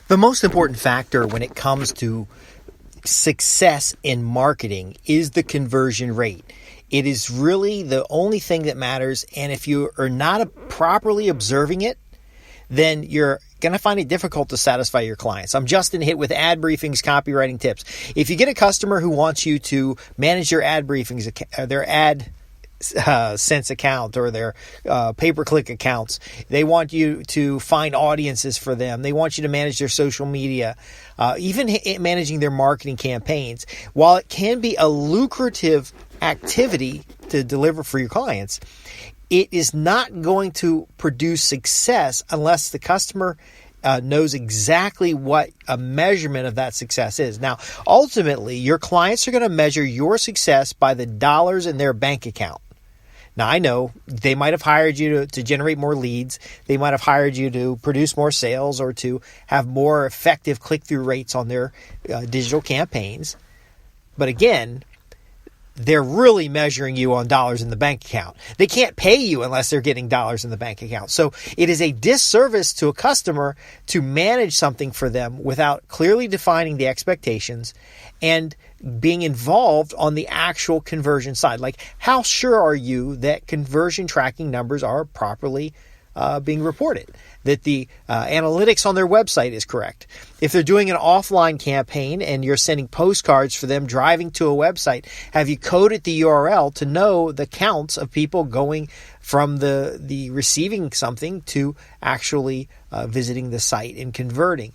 The most important factor when it comes to success in marketing is the conversion rate. It is really the only thing that matters. And if you are not properly observing it, then you're going to find it difficult to satisfy your clients. I'm Justin Hitt with Ad Briefings Copywriting Tips. If you get a customer who wants you to manage their ad briefings, their ad sense account or their pay-per-click accounts. They want you to find audiences for them. They want you to manage their social media, even managing their marketing campaigns. While it can be a lucrative activity to deliver for your clients, it is not going to produce success unless the customer knows exactly what a measurement of that success is. Now, ultimately, your clients are going to measure your success by the dollars in their bank account. Now, I know they might have hired you to generate more leads. They might have hired you to produce more sales or to have more effective click-through rates on their digital campaigns. But again, they're really measuring you on dollars in the bank account. They can't pay you unless they're getting dollars in the bank account. So it is a disservice to a customer to manage something for them without clearly defining the expectations and being involved on the actual conversion side. Like, how sure are you that conversion tracking numbers are properly being reported, that the analytics on their website is correct? If they're doing an offline campaign and you're sending postcards for them driving to a website, have you coded the URL to know the counts of people going from the receiving something to actually visiting the site and converting?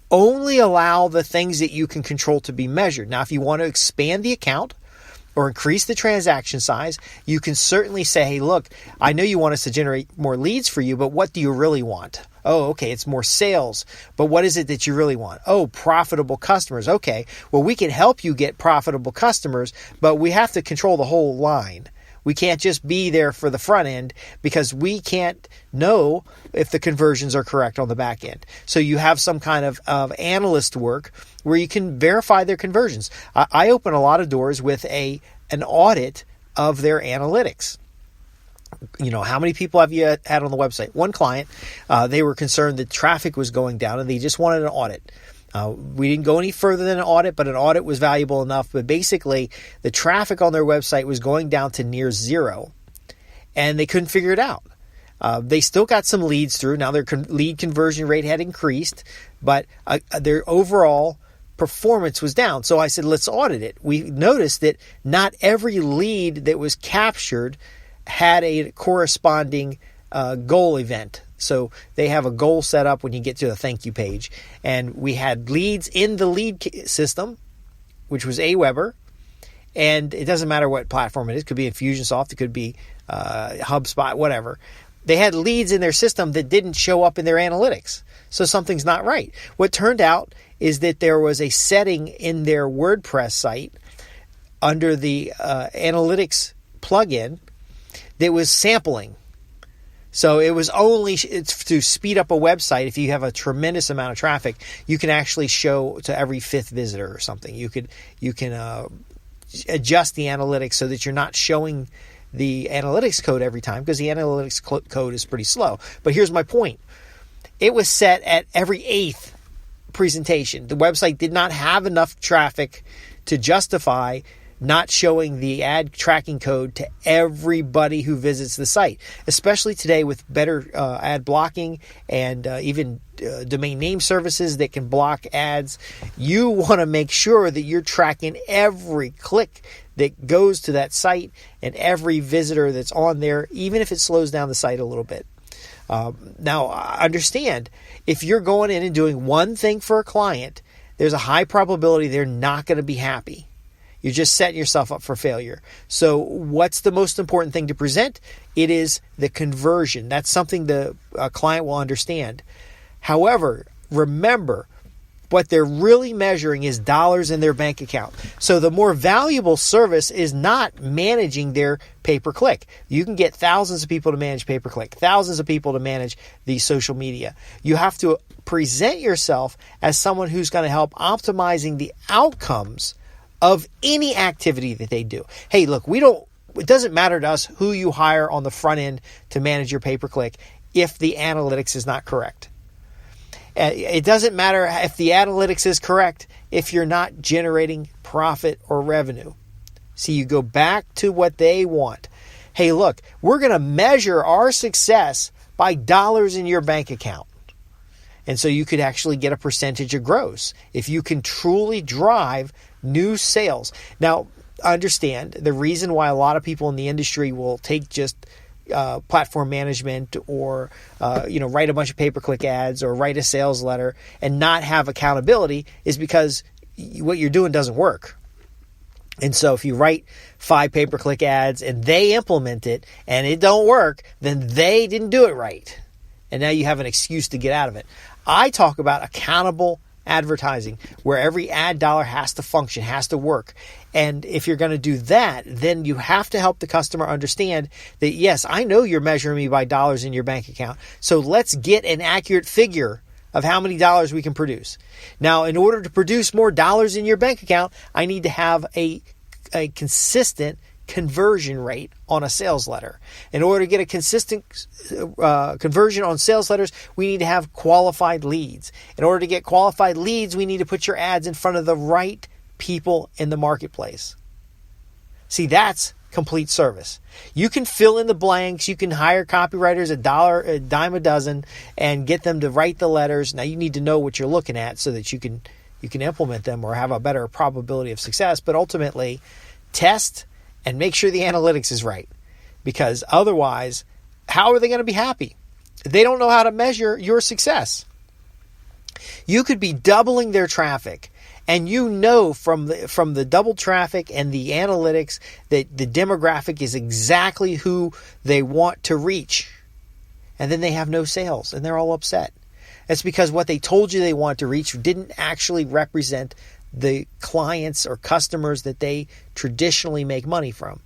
Only allow the things that you can control to be measured. Now, if you want to expand the account or increase the transaction size, you can certainly say, hey, look, I know you want us to generate more leads for you, but what do you really want? Oh, okay, it's more sales. But what is it that you really want? Oh, profitable customers. Okay, well, we can help you get profitable customers, but we have to control the whole line. We can't just be there for the front end because we can't know if the conversions are correct on the back end. So you have some kind of analyst work where you can verify their conversions. I open a lot of doors with an audit of their analytics. You know, how many people have you had on the website? One client, they were concerned that traffic was going down and they just wanted an audit. We didn't go any further than an audit, but an audit was valuable enough. But basically, the traffic on their website was going down to near zero, and they couldn't figure it out. They still got some leads through. Now their lead conversion rate had increased, but their overall performance was down. So I said, let's audit it. We noticed that not every lead that was captured had a corresponding goal event. So they have a goal set up when you get to the thank you page. And we had leads in the lead system, which was Aweber. And it doesn't matter what platform it is. It could be Infusionsoft. It could be HubSpot, whatever. They had leads in their system that didn't show up in their analytics. So something's not right. What turned out is that there was a setting in their WordPress site under the analytics plugin that was sampling. So it was it's to speed up a website. If you have a tremendous amount of traffic, you can actually show to every fifth visitor or something. You can adjust the analytics so that you're not showing the analytics code every time, because the analytics code is pretty slow. But here's my point. It was set at every eighth presentation. The website did not have enough traffic to justify not showing the ad tracking code to everybody who visits the site, especially today with better ad blocking and even domain name services that can block ads. You want to make sure that you're tracking every click that goes to that site and every visitor that's on there, even if it slows down the site a little bit. Now, understand, if you're going in and doing one thing for a client, there's a high probability they're not going to be happy. You're just setting yourself up for failure. So what's the most important thing to present? It is the conversion. That's something the client will understand. However, remember, what they're really measuring is dollars in their bank account. So the more valuable service is not managing their pay-per-click. You can get thousands of people to manage pay-per-click, thousands of people to manage the social media. You have to present yourself as someone who's going to help optimizing the outcomes of any activity that they do. Hey, look, it doesn't matter to us who you hire on the front end to manage your pay-per-click if the analytics is not correct. It doesn't matter if the analytics is correct if you're not generating profit or revenue. See, you go back to what they want. Hey, look, we're going to measure our success by dollars in your bank account. And so you could actually get a percentage of gross if you can truly drive new sales. Now, understand the reason why a lot of people in the industry will take just platform management or write a bunch of pay-per-click ads or write a sales letter and not have accountability is because what you're doing doesn't work. And so if you write 5 pay-per-click ads and they implement it and it don't work, then they didn't do it right. And now you have an excuse to get out of it. I talk about accountable advertising where every ad dollar has to function, has to work. And if you're going to do that, then you have to help the customer understand that, yes, I know you're measuring me by dollars in your bank account. So let's get an accurate figure of how many dollars we can produce. Now, in order to produce more dollars in your bank account, I need to have a consistent conversion rate on a sales letter. In order to get a consistent conversion on sales letters, we need to have qualified leads. In order to get qualified leads, we need to put your ads in front of the right people in the marketplace. See, that's complete service. You can fill in the blanks. You can hire copywriters a dime a dozen and get them to write the letters. Now you need to know what you're looking at so that you can implement them or have a better probability of success. But ultimately, test and make sure the analytics is right, because otherwise, how are they going to be happy? They don't know how to measure your success. You could be doubling their traffic, and you know from the double traffic and the analytics that the demographic is exactly who they want to reach. And then they have no sales, and they're all upset. That's because what they told you they want to reach didn't actually represent the clients or customers that they traditionally make money from.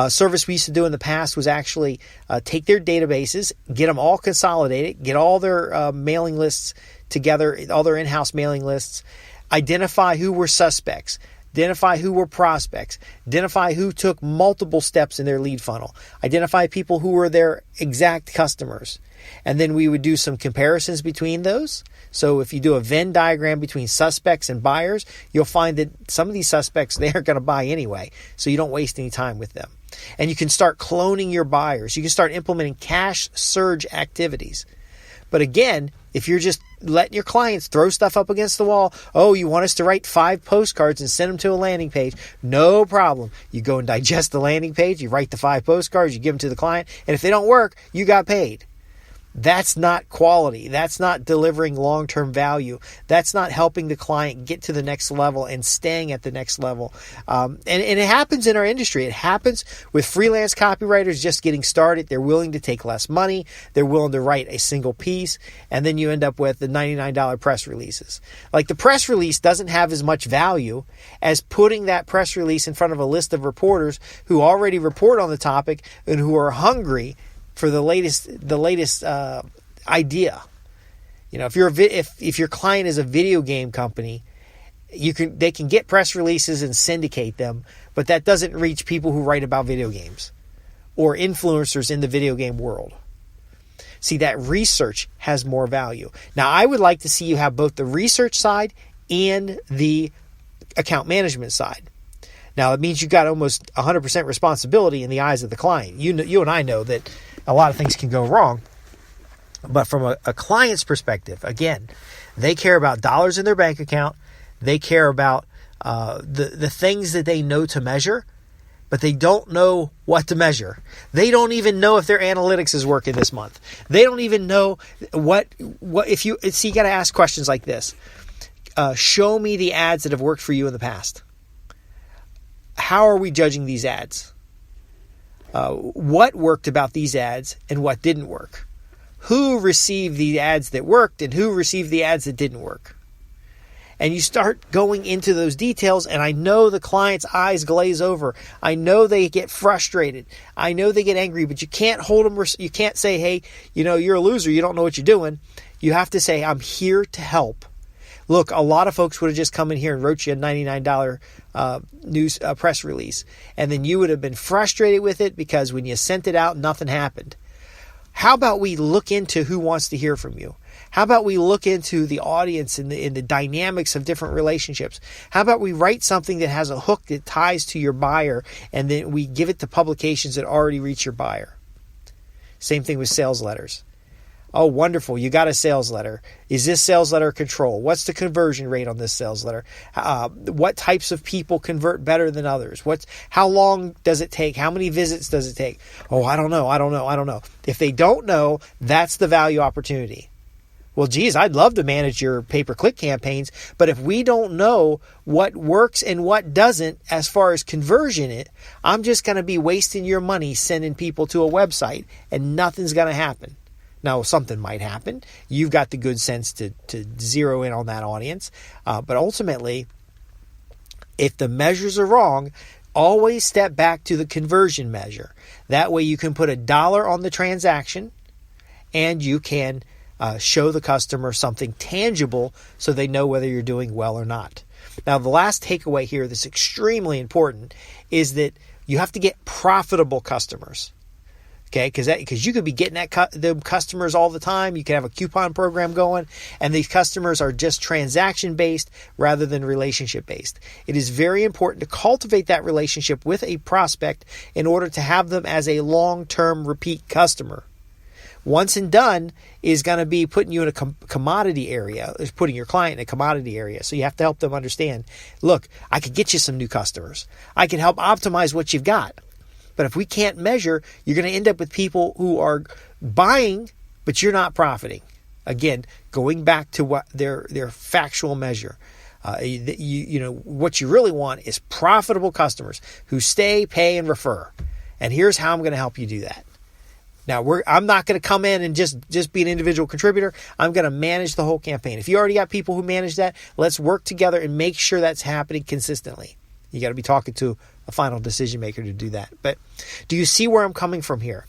Service we used to do in the past was actually take their databases, get them all consolidated, get all their mailing lists together, all their in-house mailing lists, identify who were suspects, identify who were prospects, identify who took multiple steps in their lead funnel, identify people who were their exact customers. And then we would do some comparisons between those. So if you do a Venn diagram between suspects and buyers, you'll find that some of these suspects, they aren't going to buy anyway. So you don't waste any time with them. And you can start cloning your buyers. You can start implementing cash surge activities. But again, if you're just letting your clients throw stuff up against the wall, oh, you want us to write 5 postcards and send them to a landing page? No problem. You go and digest the landing page, you write the 5 postcards, you give them to the client, and if they don't work, you got paid. That's not quality. That's not delivering long-term value. That's not helping the client get to the next level and staying at the next level. And it happens in our industry. It happens with freelance copywriters just getting started. They're willing to take less money. They're willing to write a single piece. And then you end up with the $99 press releases. Like, the press release doesn't have as much value as putting that press release in front of a list of reporters who already report on the topic and who are hungry for the latest idea. You know, if your client is a video game company, they can get press releases and syndicate them, but that doesn't reach people who write about video games or influencers in the video game world. See, that research has more value. Now, I would like to see you have both the research side and the account management side. Now, it means you got almost 100% responsibility in the eyes of the client. You and I know that a lot of things can go wrong. But from a client's perspective, again, they care about dollars in their bank account. They care about the things that they know to measure, but they don't know what to measure. They don't even know if their analytics is working this month. They don't even know what if you see. You got to ask questions like this. Show me the ads that have worked for you in the past. How are we judging these ads? What worked about these ads and what didn't work? Who received the ads that worked and who received the ads that didn't work? And you start going into those details, and I know the client's eyes glaze over. I know they get frustrated. I know they get angry, but you can't hold them. You can't say, hey, you're a loser. You don't know what you're doing. You have to say, I'm here to help. Look, a lot of folks would have just come in here and wrote you a $99 news press release. And then you would have been frustrated with it because when you sent it out, nothing happened. How about we look into who wants to hear from you? How about we look into the audience and the dynamics of different relationships? How about we write something that has a hook that ties to your buyer, and then we give it to publications that already reach your buyer? Same thing with sales letters. Oh, wonderful. You got a sales letter. Is this sales letter control? What's the conversion rate on this sales letter? What types of people convert better than others? How long does it take? How many visits does it take? Oh, I don't know. If they don't know, that's the value opportunity. Well, geez, I'd love to manage your pay-per-click campaigns, but if we don't know what works and what doesn't as far as conversion, I'm just going to be wasting your money sending people to a website and nothing's going to happen. Now, something might happen. You've got the good sense to zero in on that audience. But ultimately, if the measures are wrong, always step back to the conversion measure. That way you can put $1 on the transaction and you can show the customer something tangible so they know whether you're doing well or not. Now, the last takeaway here that's extremely important is that you have to get profitable customers. Okay, because you could be getting the customers all the time. You could have a coupon program going, and these customers are just transaction-based rather than relationship-based. It is very important to cultivate that relationship with a prospect in order to have them as a long-term repeat customer. Once and done is going to be putting you in a commodity area, is putting your client in a commodity area. So you have to help them understand, look, I could get you some new customers. I can help optimize what you've got. But if we can't measure, you're going to end up with people who are buying, but you're not profiting. Again, going back to what their factual measure. What you really want is profitable customers who stay, pay, and refer. And here's how I'm going to help you do that. Now, I'm not going to come in and just be an individual contributor. I'm going to manage the whole campaign. If you already got people who manage that, let's work together and make sure that's happening consistently. You got to be talking to a final decision maker to do that. But do you see where I'm coming from here?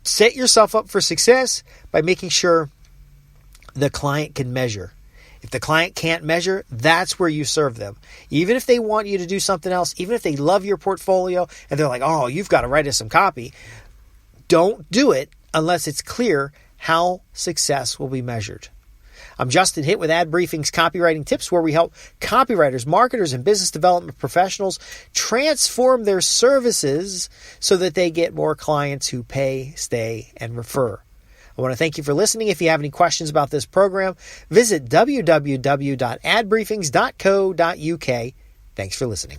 Set yourself up for success by making sure the client can measure. If the client can't measure, that's where you serve them. Even if they want you to do something else, even if they love your portfolio and they're like, oh, you've got to write us some copy, don't do it unless it's clear how success will be measured. I'm Justin Hitt with Ad Briefing's Copywriting Tips, where we help copywriters, marketers, and business development professionals transform their services so that they get more clients who pay, stay, and refer. I want to thank you for listening. If you have any questions about this program, visit www.adbriefings.co.uk. Thanks for listening.